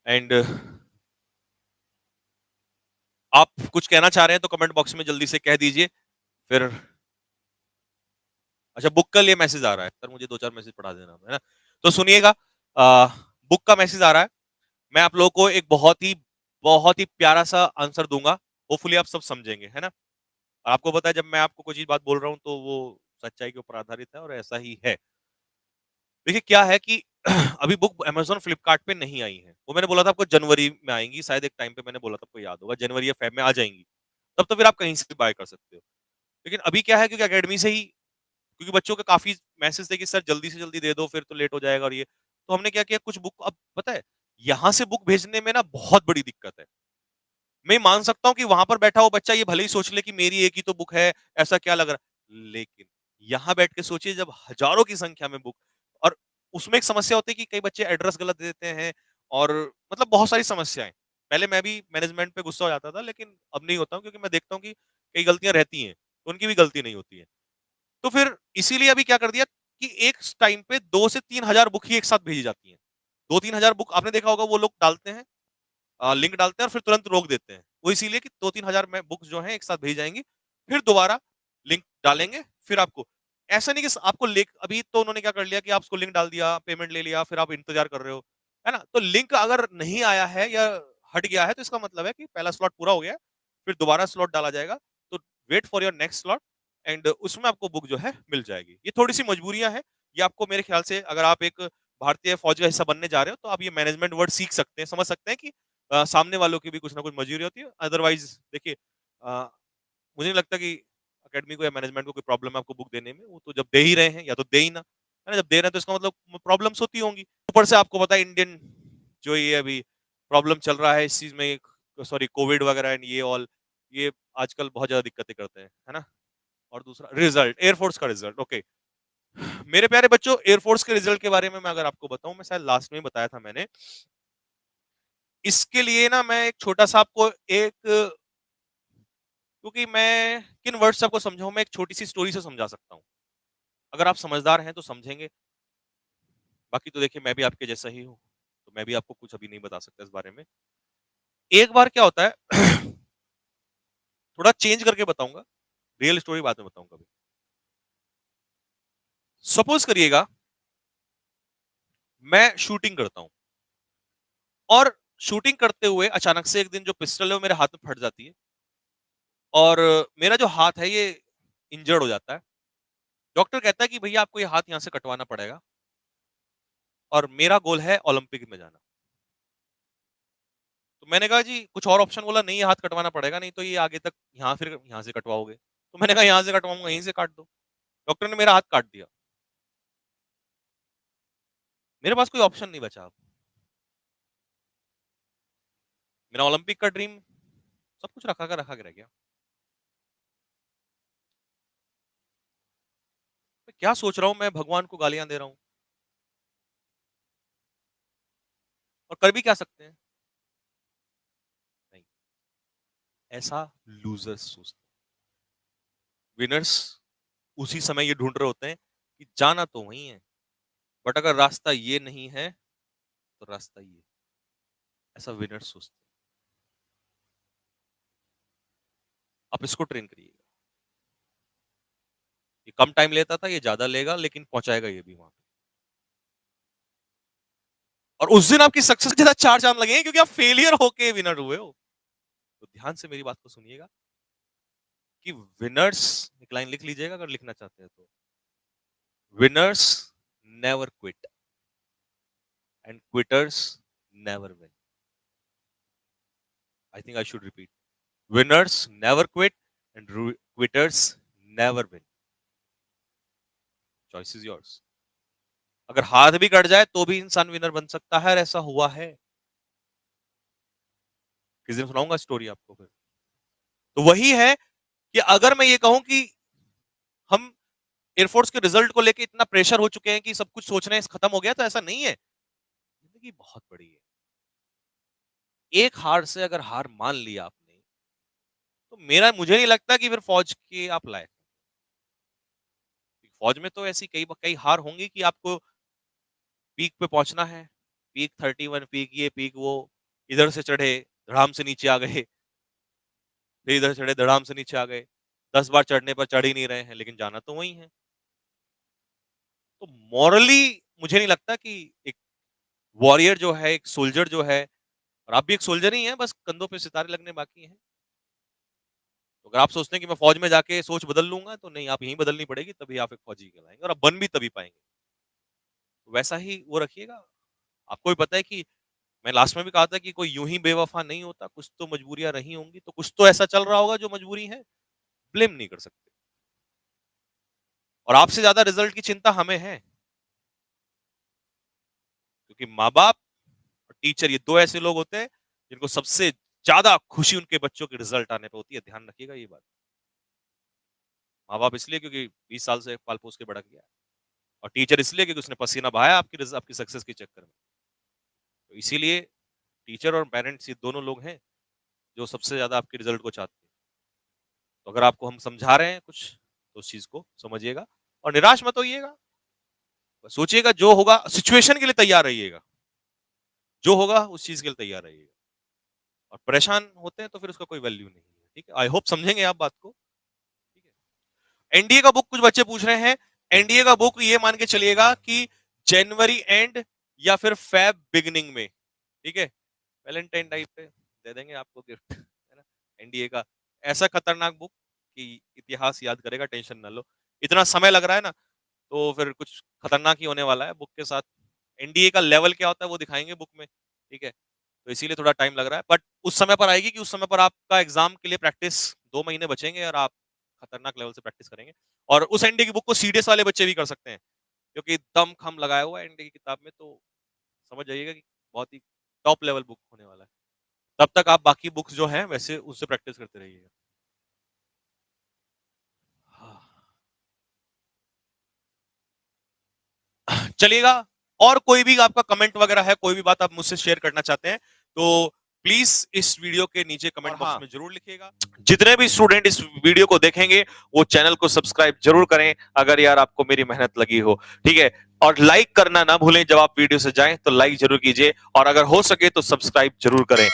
And आप कुछ कहना चाह रहे हैं तो कमेंट बॉक्स में जल्दी से कह दीजिए। फिर अच्छा, बुक का लिए मैसेज आ रहा है सर, मुझे 2-4 मैसेज पढ़ा देना, है ना? तो सुनिएगा, बुक का मैसेज आ रहा है। मैं आप लोगों को एक बहुत ही प्यारा सा आंसर दूंगा। होपफुली आप सब समझेंगे, है ना? और आपको पता है, जब मैं आपको कोई चीज बात बोल रहा हूँ तो वो सच्चाई के ऊपर आधारित है और ऐसा ही है। देखिए क्या है कि अभी बुक अमेज़न, फ्लिपकार्ट पे नहीं आई है। वो मैंने बोला था आपको जनवरी में आएँगी, शायद एक टाइम पे मैंने बोला था, आपको याद होगा, जनवरी या फ़ेब में आ जाएँगी। तब तो फिर आप कहीं से भी बाय कर सकते हो। लेकिन अभी क्या है, क्योंकि अकेडमी से ही, क्योंकि बच्चों के काफ़ी मैसेज थे कि सर जल्दी से जल्दी दे दो, फिर तो लेट हो जाएगा और ये। तो हमने क्या किया, कुछ बुक, अब पता है, यहाँ से बुक भेजने में ना बहुत बड़ी दिक्कत है। मैं मान सकता हूँ कि वहाँ पर बैठा हुआ बच्चा ये भले ही सोच ले कि मेरी एक ही तो बुक है, ऐसा क्या लग रहा है? लेकिन यहाँ बैठ के सोचिए, जब हज़ारों की संख्या में बुक, और उसमें एक समस्या होती है कि कई बच्चे एड्रेस गलत देते हैं, और मतलब बहुत सारी समस्याएँ। पहले मैं भी मैनेजमेंट पे गुस्सा हो जाता था, लेकिन अब नहीं होता हूँ, क्योंकि मैं देखता हूँ कि कई गलतियाँ रहती हैं, तो उनकी भी गलती नहीं होती है। तो फिर इसीलिए अभी क्या कर दिया कि एक टाइम पे 2 से 3 हज़ार बुक ही एक साथ भेजी जाती हैं। 2-3 हज़ार बुक आपने देखा होगा, वो लोग डालते हैं, लिंक डालते हैं और फिर तुरंत रोक देते हैं। वो इसीलिए कि 2-3 हज़ार में बुक्स जो हैं एक साथ भेजी जाएँगी, फिर दोबारा लिंक डालेंगे, फिर आपको, ऐसा नहीं कि आपको लिंक, अभी तो उन्होंने क्या कर लिया कि आप उसको लिंक डाल दिया, पेमेंट ले लिया, फिर आप इंतज़ार कर रहे हो, है ना? तो लिंक अगर नहीं आया है या हट गया है, तो इसका मतलब है कि पहला स्लॉट पूरा हो गया है, फिर दोबारा स्लॉट डाला जाएगा। तो wait for your next slot, and उसमें आपको बुक जो है मिल जाएगी। ये थोड़ी-सी मजबूरियाँ हैं, ये आपको मेरे ख्याल से, अगर आप एक भारतीय फौज का हिस्सा बनने जा रहे हो, तो आप ये मैनेजमेंट वर्ड सीख सकते हैं, समझ सकते हैं कि सामने वालों की भी कुछ ना कुछ मजबूरी होती है। अदरवाइज़ देखिए, अ, मुझे नहीं लगता कि अकेडमी को या मैनेजमेंट को कोई प्रॉब्लम है आपको बुक देने में। वो तो जब दे ही रहे हैं, या तो दे ही ना, है ना? जब दे रहे हैं तो इसका मतलब प्रॉब्लम्स होती होंगी। ऊपर से आपको पता है, इंडियन जो ये अभी प्रॉब्लम चल रहा है इस चीज़ में, सॉरी, कोविड वगैरह एंड ये ऑल, ये आजकल बहुत ज़्यादा दिक्कतें करते हैं, है ना? और दूसरा रिजल्ट, एयरफोर्स का रिजल्ट, ओके। मेरे प्यारे बच्चों, एयरफोर्स के रिजल्ट के बारे में मैं अगर आपको बताऊँ, मैं शायद लास्ट में ही बताया था मैंने। इसके लिए ना मैं एक छोटा-सा आपको एक, क्योंकि मैं किन वर्ड्स से आपको समझाऊँ, मैं एक छोटी-सी स्टोरी से समझा सकता हूँ। अगर आप समझदार हैं तो समझेंगे, बाकी तो देखिए मैं भी आपके जैसा ही हूँ, तो मैं भी आपको कुछ अभी नहीं बता सकता इस बारे में। एक बार क्या होता है, थोड़ा चेंज करके बताऊँगा, रियल स्टोरी बाद में बताऊँगा अभी। सपोज़ करिएगा, मैं शूटिंग करता हूँ, और शूटिंग करते हुए अचानक से एक दिन जो पिस्टल है वो मेरे हाथ में फट जाती है, और मेरा जो हाथ है ये इंजर्ड हो जाता है। डॉक्टर कहता है कि भैया आपको ये हाथ यहाँ से कटवाना पड़ेगा, और मेरा गोल है ओलंपिक में जाना। तो मैंने कहा जी कुछ और ऑप्शन, बोला नहीं, ये हाथ कटवाना पड़ेगा, नहीं तो ये आगे तक यहाँ, फिर यहाँ से कटवाओगे। तो मैंने कहा यहाँ से कटवाऊंगा, यहीं से काट दो। डॉक्टर ने मेरा हाथ काट दिया। मेरे पास कोई ऑप्शन नहीं बचा अब। मेरा ओलंपिक का ड्रीम, सब कुछ रखा के रह गया। मैं क्या सोच रहा हूँ, मैं भगवान को गालियां दे रहा हूँ, और कर भी क्या सकते हैं? नहीं, ऐसा लूजर्स सोचते हैं। विनर्स उसी समय ये ढूंढ रहे होते हैं कि जाना तो वही है, बट अगर रास्ता ये नहीं है तो रास्ता ये, ऐसा विनर्स सोचते हैं। आप इसको ट्रेन करिएगा। ये कम टाइम लेता था, ये ज्यादा लेगा, लेकिन पहुंचाएगा ये भी वहां पे। और उस दिन आपकी सक्सेस ज्यादा 4 चांद लगेंगे, क्योंकि आप फेलियर होके विनर हुए हो। तो ध्यान से मेरी बात को सुनिएगा कि विनर्स, एक लाइन लिख लीजिएगा अगर लिखना चाहते हैं तो, winners never quit and quitters never win. I think I should repeat, winners never quit and quitters never win. Choice is yours. अगर हाथ भी कट जाए तो भी इंसान विनर बन सकता है, और ऐसा हुआ है। किस दिन सुनाऊंगा स्टोरी आपको फिर। तो वही है कि अगर मैं ये कहूं कि हम एयरफोर्स के रिजल्ट को लेके इतना प्रेशर हो चुके हैं कि सब कुछ सोच रहे हैं खत्म हो गया, तो ऐसा नहीं है। जिंदगी बहुत बड़ी है। एक हार से अगर हार मान लिया आपने, तो मेरा मुझे नहीं लगता कि फिर फौज के आप लायक हैं। फौज में तो ऐसी कई कई हार होंगी कि आपको पीक पे पहुंचना है, पीक 31, पीक ये, पीक वो, इधर से चढ़े, धड़ाम से नीचे आ गए, फिर इधर चढ़े, धड़ाम से नीचे आ गए। 10 बार चढ़ने पर चढ़ ही नहीं रहे हैं, लेकिन जाना तो वही है। तो मॉरली मुझे नहीं लगता कि एक वॉरियर जो है, एक सोल्जर जो है, और आप भी एक सोल्जर ही हैं, बस कंधों पे सितारे लगने बाकी हैं। तो अगर आप सोचते हैं कि मैं फौज में जाके सोच बदल लूंगा, तो नहीं, आप यहीं बदलनी पड़ेगी, तभी आप एक फौजी कहलाएंगे और आप बन भी तभी पाएंगे। तो वैसा ही वो रखिएगा। आपको भी पता है कि मैं लास्ट में भी कहा था कि कोई यूं ही बेवफा नहीं होता, कुछ तो मजबूरियां रही होंगी, तो कुछ तो ऐसा चल रहा होगा जो मजबूरी है, ब्लेम नहीं कर सकते। और आपसे ज्यादा रिजल्ट की चिंता हमें है, क्योंकि माँ बाप और टीचर ये दो ऐसे लोग होते हैं जिनको सबसे ज्यादा खुशी उनके बच्चों के रिजल्ट आने पे होती है। ध्यान रखिएगा ये बात। माँ बाप इसलिए क्योंकि 20 साल से पाल पोस के बड़ा किया है, और टीचर इसलिए क्योंकि उसने पसीना बहाया आपकी सक्सेस के चक्कर में। तो इसीलिए टीचर और पेरेंट्स ये दोनों लोग हैं जो सबसे ज्यादा आपके रिजल्ट को चाहते हैं। तो अगर आपको हम समझा रहे हैं कुछ, तो उस चीज को समझिएगा और निराश मत होइएगा। सोचिएगा जो होगा, सिचुएशन के लिए तैयार रहिएगा, जो होगा उस चीज के लिए तैयार रहिएगा। और परेशान होते हैं तो फिर उसका कोई वैल्यू नहीं है। ठीक है, आई होप समझेंगे आप बात को। ठीक है, एनडीए का बुक कुछ बच्चे पूछ रहे हैं। एनडीए का बुक ये मान के चलिएगा कि जनवरी एंड या फिर फेब बिगिनिंग में, ठीक है, वैलेंटाइन टाइप पे दे देंगे आपको गिफ्ट, है ना। एनडीए का ऐसा खतरनाक बुक कि इतिहास याद करेगा, टेंशन ना लो। इतना समय लग रहा है ना, तो फिर कुछ खतरनाक ही होने वाला है बुक के साथ। एनडीए का लेवल क्या होता है वो दिखाएंगे बुक में, ठीक है। तो इसीलिए थोड़ा टाइम लग रहा है, बट उस समय पर आएगी कि उस समय पर आपका एग्जाम के लिए प्रैक्टिस 2 महीने बचेंगे और आप खतरनाक लेवल से प्रैक्टिस करेंगे। और उस एनडीए की बुक को सीडीएस वाले बच्चे भी कर सकते हैं, क्योंकि दम खम लगाया हुआ है एनडीए की किताब में। तो समझ जाइएगा कि बहुत ही टॉप लेवल बुक होने वाला है। तब तक आप बाकी बुक्स जो हैं वैसे उससे प्रैक्टिस करते रहिएगा। चलिएगा, और कोई भी आपका कमेंट वगैरह है, कोई भी बात आप मुझसे शेयर करना चाहते हैं, तो प्लीज इस वीडियो के नीचे कमेंट बॉक्स में जरूर लिखिएगा। जितने भी स्टूडेंट इस वीडियो को देखेंगे वो चैनल को सब्सक्राइब जरूर करें, अगर यार आपको मेरी मेहनत लगी हो, ठीक है। और लाइक करना ना भूलें, जब आप वीडियो से जाएं तो लाइक जरूर कीजिए, और अगर हो सके तो सब्सक्राइब जरूर करें।